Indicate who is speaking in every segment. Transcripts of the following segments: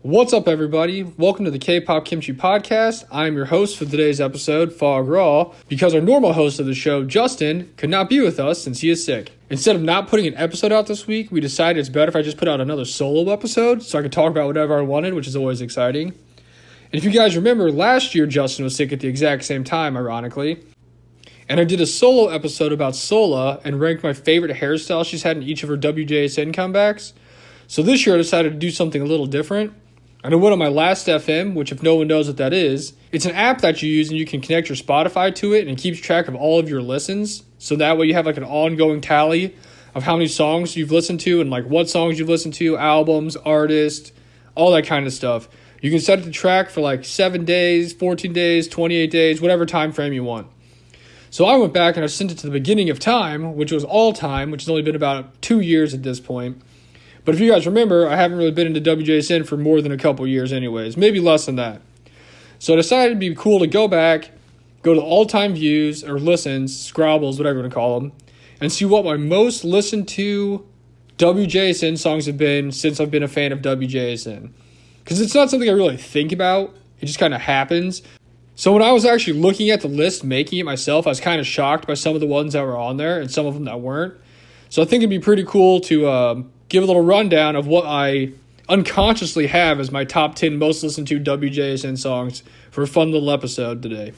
Speaker 1: What's up, everybody? Welcome to the Kpop Kimchi podcast. I'm your host for today's episode, Fog Raw, because our normal host of the show, Justin, could not be with us since he is sick. Instead of not putting an episode out this week, we decided it's better if I just put out another solo episode so I could talk about whatever I wanted, which is always exciting. And if you guys remember, last year Justin was sick at the exact same time, ironically. And I did a solo episode about Seola and ranked my favorite hairstyle she's had in each of her WJSN comebacks. So this year I decided to do something a little different. And I went on my Last FM, which if no one knows what that is, it's an app that you use and you can connect your Spotify to it and it keeps track of all of your listens. So that way you have like an ongoing tally of how many songs you've listened to and like what songs you've listened to, albums, artists, all that kind of stuff. You can set it to track for like 7 days, 14 days, 28 days, whatever time frame you want. So I went back and I sent it to the beginning of time, which was all time, which has only been about 2 years at this point. But if you guys remember, I haven't really been into WJSN for more than a couple years anyways, maybe less than that. So I decided it'd be cool to go back, go to all-time views or listens, scrabbles, whatever you want to call them, and see what my most listened to WJSN songs have been since I've been a fan of WJSN. Because it's not something I really think about, it just kind of happens. So when I was actually looking at the list, making it myself, I was kind of shocked by some of the ones that were on there and some of them that weren't. So I think it'd be pretty cool to give a little rundown of what I unconsciously have as my top 10 most listened to WJSN songs for a fun little episode today.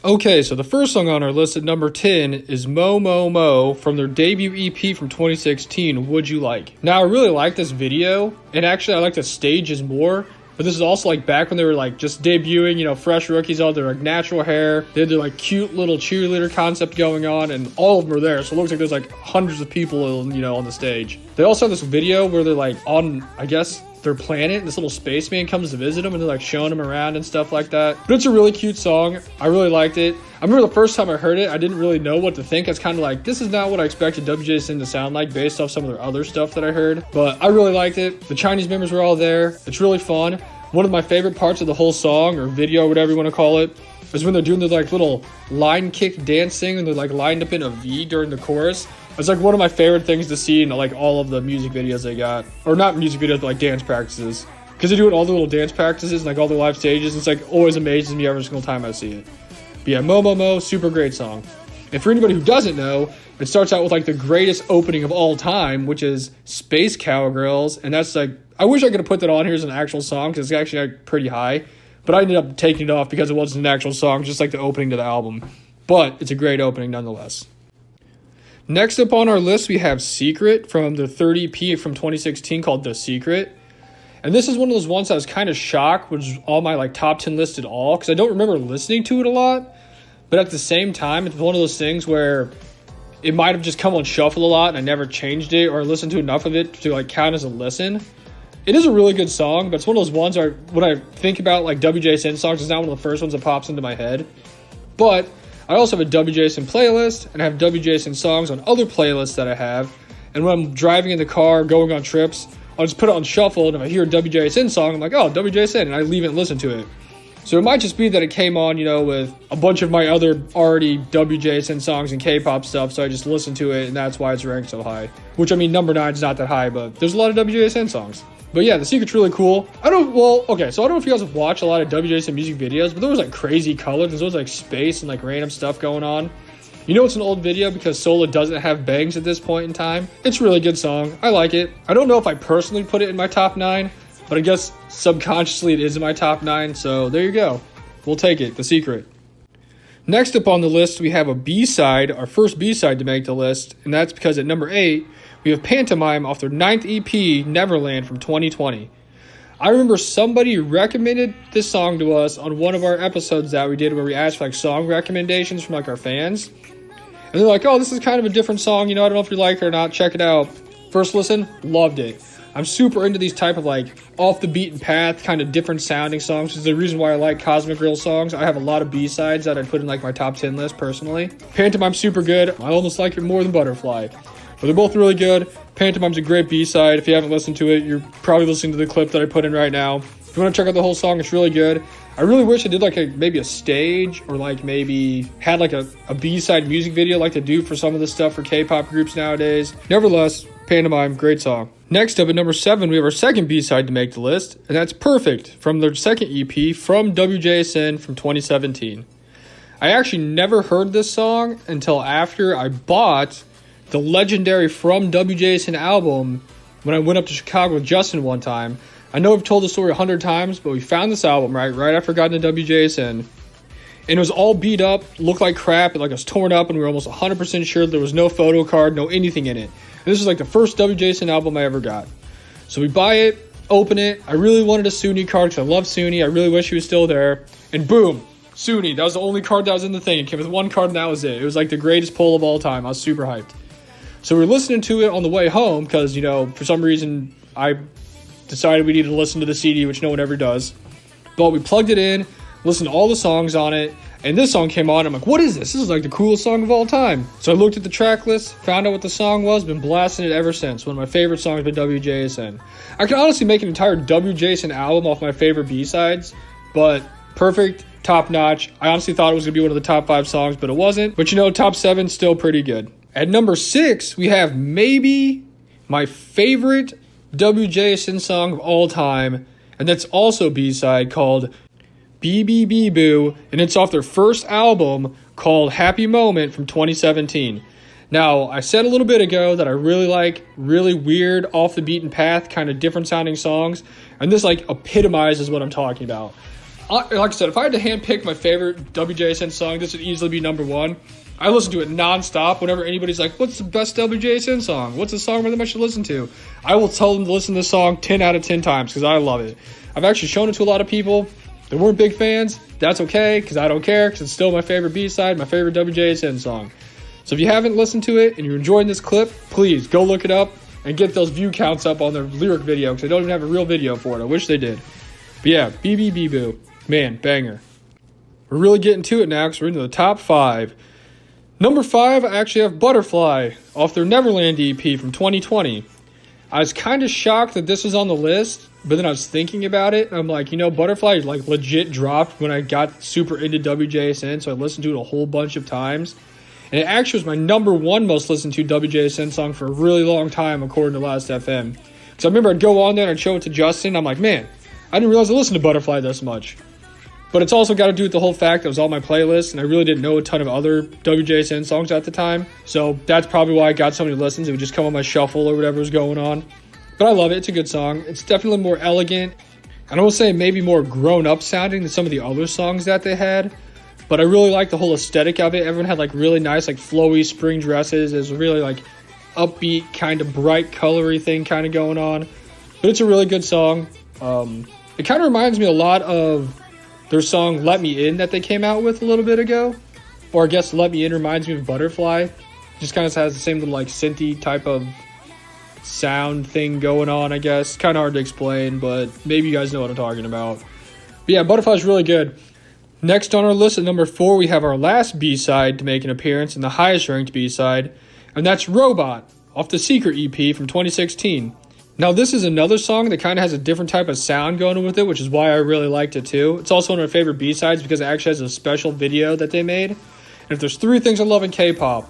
Speaker 1: Okay, so the first song on our list at number 10 is Mo Mo Mo from their debut EP from 2016, Would You Like? Now, I really like this video, and actually I like the stages more, but this is also like back when they were like just debuting, you know, fresh rookies, all their like natural hair. They had their like cute little cheerleader concept going on, and all of them are there. So it looks like there's like hundreds of people, you know, on the stage. They also have this video where they're like on, I guess, their planet, and this little spaceman comes to visit them, and they're like showing them around and stuff like that. But it's a really cute song. I really liked it. I remember the first time I heard it, I didn't really know what to think. It's kind of like, this is not what I expected WJSN to sound like based off some of their other stuff that I heard. But I really liked it. The Chinese members were all there. It's really fun. One of my favorite parts of the whole song, or video, whatever you want to call it, is when they're doing the like little line kick dancing and they're like lined up in a V during the chorus. It's like one of my favorite things to see in like all of the music videos they got. Or not music videos, but like dance practices. Because they do it all the little dance practices and like all the live stages. It's like always amazes me every single time I see it. But yeah, Mo Mo Mo, super great song. And for anybody who doesn't know, it starts out with like the greatest opening of all time, which is Space Cowgirls. And that's like, I wish I could have put that on here as an actual song because it's actually like pretty high. But I ended up taking it off because it wasn't an actual song, just like the opening to the album. But it's a great opening nonetheless. Next up on our list, we have Secret from the third EP from 2016 called The Secret. And this is one of those ones I was kind of shocked, which was all my like top 10 listed all, because I don't remember listening to it a lot. But at the same time, it's one of those things where it might have just come on shuffle a lot and I never changed it or listened to enough of it to like count as a listen. It is a really good song, but it's one of those ones where when I think about like WJSN songs, it's not one of the first ones that pops into my head. But I also have a WJSN playlist, and I have WJSN songs on other playlists that I have. And when I'm driving in the car, going on trips, I'll just put it on shuffle, and if I hear a WJSN song, I'm like, oh, WJSN, and I leave it and listen to it. So it might just be that it came on, you know, with a bunch of my other already WJSN songs and K-pop stuff, so I just listened to it, and that's why it's ranked so high. Which, I mean, number 9 is not that high, but there's a lot of WJSN songs. But yeah, The Secret's really cool. So I don't know if you guys have watched a lot of WJSN music videos, but there was like crazy colors, and there was like space and like random stuff going on. You know it's an old video because Seola doesn't have bangs at this point in time. It's a really good song. I like it. I don't know if I personally put it in my top 9, but I guess subconsciously it is in my top 9, so there you go. We'll take it, The Secret. Next up on the list, we have a B-side, our first B-side to make the list, and that's because at number 8, we have Pantomime off their 9th EP, Neverland, from 2020. I remember somebody recommended this song to us on one of our episodes that we did where we asked for like song recommendations from like our fans. And they're like, oh, this is kind of a different song, you know, I don't know if you like it or not, check it out. First listen, loved it. I'm super into these type of like off the beaten path, kind of different sounding songs. This is the reason why I like Cosmic Girl songs. I have a lot of B-sides that I put in like my top 10 list personally. Pantomime's super good. I almost like it more than Butterfly. But they're both really good. Pantomime's a great B-side. If you haven't listened to it, you're probably listening to the clip that I put in right now. If you want to check out the whole song, it's really good. I really wish I did like maybe a stage or like maybe had like a B-side music video like they do for some of the stuff for K-pop groups nowadays. Nevertheless, Pantomime, great song. Next up at number 7, we have our second B-side to make the list, and that's Perfect from their second EP from WJSN from 2017. I actually never heard this song until after I bought the legendary From WJSN album when I went up to Chicago with Justin one time. I know I've told the story 100 times, but we found this album right after I got into WJSN. And it was all beat up, looked like crap, and like it was torn up, and we were almost 100% sure there was no photo card, no anything in it. And this was like the first WJSN album I ever got. So we buy it, open it. I really wanted a Suni card because I love Suni. I really wish he was still there. And boom, Suni. That was the only card that was in the thing. It came with one card and that was it. It was like the greatest pull of all time. I was super hyped. So we were listening to it on the way home because, for some reason I decided we needed to listen to the CD, which no one ever does. But we plugged it in, listened to all the songs on it, and this song came on. I'm like, what is this? This is like the coolest song of all time. So I looked at the track list, found out what the song was, been blasting it ever since. One of my favorite songs by WJSN. I could honestly make an entire WJSN album off my favorite B-sides, but Perfect, top notch. I honestly thought it was going to be one of the top 5 songs, but it wasn't. But top 7, still pretty good. At number 6, we have maybe my favorite WJSN song of all time, and that's also B-side, called BBB Boo, and it's off their first album called Happy Moment from 2017. Now, I said a little bit ago that I really like really weird, off the beaten path, kind of different sounding songs, and this like epitomizes what I'm talking about. Like I said, if I had to handpick my favorite WJSN song, this would easily be number 1. I listen to it nonstop whenever anybody's like, what's the best WJSN song? What's the song where I should listen to? I will tell them to listen to this song 10 out of 10 times because I love it. I've actually shown it to a lot of people. They weren't big fans. That's okay because I don't care because it's still my favorite B-side, my favorite WJSN song. So if you haven't listened to it and you're enjoying this clip, please go look it up and get those view counts up on their lyric video because they don't even have a real video for it. I wish they did. But yeah, BB Boo. Man, banger. We're really getting to it now because we're into the top 5. Number 5, I actually have Butterfly off their Neverland EP from 2020. I was kind of shocked that this was on the list, but then I was thinking about it, and I'm like, Butterfly like legit dropped when I got super into WJSN, so I listened to it a whole bunch of times. And it actually was my number 1 most listened to WJSN song for a really long time, according to Last FM. Because I remember I'd go on there and I'd show it to Justin, I'm like, man, I didn't realize I listened to Butterfly this much. But it's also got to do with the whole fact that it was on my playlist, and I really didn't know a ton of other WJSN songs at the time. So that's probably why I got so many listens. It would just come on my shuffle or whatever was going on. But I love it. It's a good song. It's definitely more elegant. And I will say maybe more grown-up sounding than some of the other songs that they had. But I really like the whole aesthetic of it. Everyone had like really nice like flowy spring dresses. There's a really like upbeat kind of bright colory thing kind of going on. But it's a really good song. It kind of reminds me a lot of their song Let Me In that they came out with a little bit ago. Or I guess Let Me In reminds me of Butterfly. It just kind of has the same little like synthy type of sound thing going on, I guess. Kind of hard to explain, but maybe you guys know what I'm talking about. But yeah, Butterfly's really good. Next on our list at number 4, we have our last B-side to make an appearance and the highest ranked B-side, and that's Robot off the Secret EP from 2016. Now, this is another song that kind of has a different type of sound going with it, which is why I really liked it too. It's also one of my favorite B-sides because it actually has a special video that they made. And if there's 3 things I love in K-pop,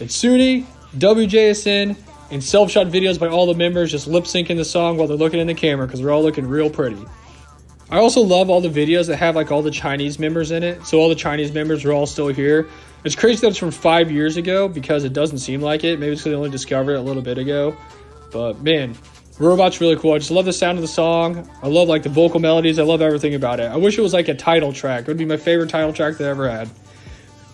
Speaker 1: it's Suni, WJSN, and self-shot videos by all the members just lip-syncing the song while they're looking in the camera because they're all looking real pretty. I also love all the videos that have like all the Chinese members in it. So all the Chinese members are all still here. It's crazy that it's from 5 years ago because it doesn't seem like it. Maybe it's because I only discovered it a little bit ago. But man, Robot's really cool. I just love the sound of the song. I love like the vocal melodies. I love everything about it. I wish it was like a title track. It would be my favorite title track they ever had.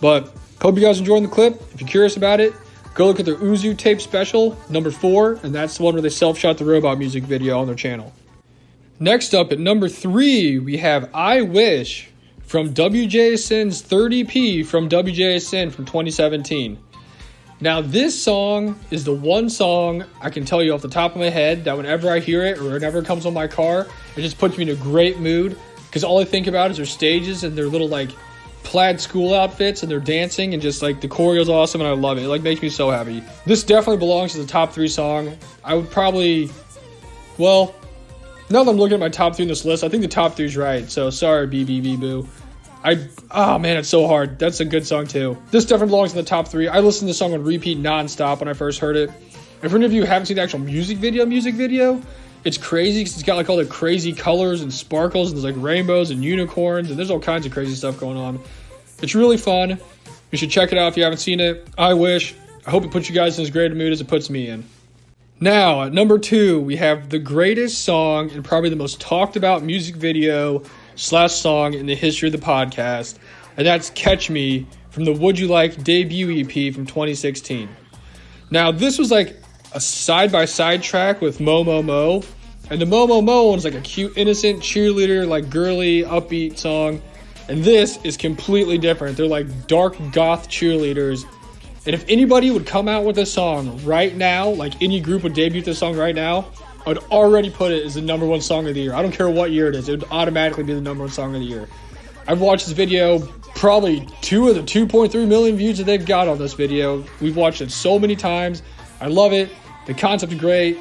Speaker 1: But hope you guys enjoying the clip. If you're curious about it, go look at their Uzu tape special, number 4, and that's the one where they self-shot the Robot music video on their channel. Next up at number 3, we have I Wish from WJSN's 3rd EP from WJSN from 2017. Now, this song is the one song I can tell you off the top of my head that whenever I hear it or whenever it comes on my car, it just puts me in a great mood because all I think about is their stages and their little like plaid school outfits and they're dancing and just like the choreo's awesome and I love it. It like makes me so happy. This definitely belongs to the top 3 song. I would probably, well, now that I'm looking at my top 3 in this list, I think the top 3 is right. So sorry, BBB Boo. Oh man, it's so hard. That's a good song too. This definitely belongs in the top 3. I listened to the song on repeat nonstop when I first heard it. If any of you haven't seen the actual music video, it's crazy because it's got like all the crazy colors and sparkles, and there's like rainbows and unicorns, and there's all kinds of crazy stuff going on. It's really fun. You should check it out if you haven't seen it. I hope it puts you guys in as great a mood as it puts me in. Now, at number 2, we have the greatest song and probably the most talked about music video / song in the history of the podcast, and that's Catch Me from the Would You Like debut EP from 2016. Now, this was like a side-by-side track with Mo Mo Mo, and the Mo Mo Mo one's like a cute, innocent cheerleader, like girly, upbeat song, and this is completely different. They're like dark goth cheerleaders. And if anybody would come out with a song right now, like any group would debut this song right now, I would already put it as the number 1 song of the year. I don't care what year it is. It would automatically be the number 1 song of the year. I've watched this video, probably 2 of the 2.3 million views that they've got on this video. We've watched it so many times. I love it. The concept is great.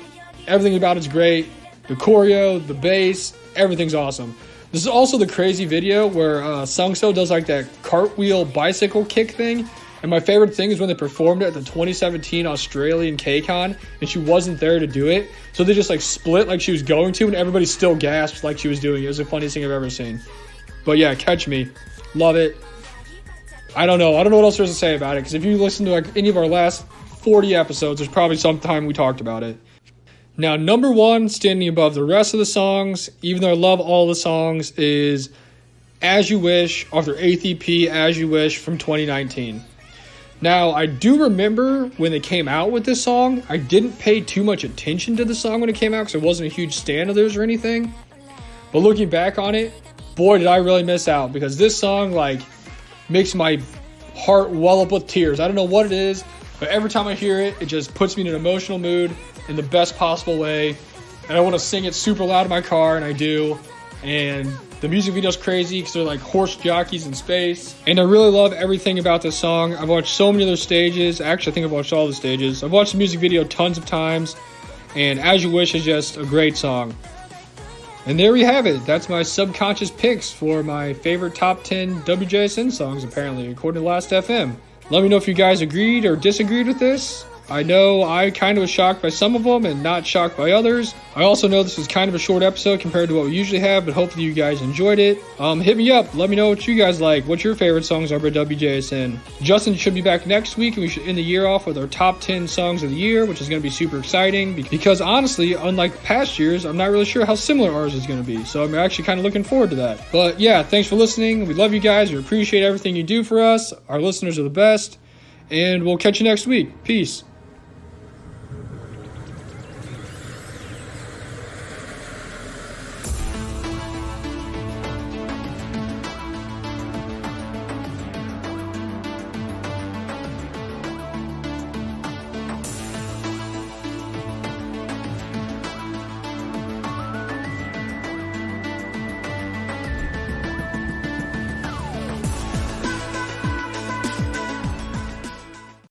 Speaker 1: Everything about it's great. The choreo, the bass, everything's awesome. This is also the crazy video where Sungso does like that cartwheel bicycle kick thing. And my favorite thing is when they performed it at the 2017 Australian KCON and she wasn't there to do it. So they just like split like she was going to and everybody still gasped like she was doing it. It was the funniest thing I've ever seen. But yeah, Catch Me. Love it. I don't know what else there's to say about it, because if you listen to like any of our last 40 episodes, there's probably some time we talked about it. Now, number 1, standing above the rest of the songs, even though I love all the songs, is As You Wish off their 8th EP, As You Wish from 2019. Now, I do remember when they came out with this song, I didn't pay too much attention to the song when it came out because I wasn't a huge stan of theirs or anything. But looking back on it, boy, did I really miss out, because this song, like, makes my heart well up with tears. I don't know what it is, but every time I hear it, it just puts me in an emotional mood in the best possible way. And I want to sing it super loud in my car, and I do. And the music video's crazy because they're like horse jockeys in space. And I really love everything about this song. I've watched so many other stages. Actually, I think I've watched all the stages. I've watched the music video tons of times. And As You Wish is just a great song. And there we have it. That's my subconscious picks for my favorite top 10 WJSN songs, apparently, according to Last FM. Let me know if you guys agreed or disagreed with this. I know I kind of was shocked by some of them and not shocked by others. I also know this was kind of a short episode compared to what we usually have, but hopefully you guys enjoyed it. Hit me up. Let me know what you guys like. What your favorite songs are by WJSN. Justin should be back next week, and we should end the year off with our top 10 songs of the year, which is going to be super exciting because honestly, unlike past years, I'm not really sure how similar ours is going to be. So I'm actually kind of looking forward to that. But yeah, thanks for listening. We love you guys. We appreciate everything you do for us. Our listeners are the best. And we'll catch you next week. Peace.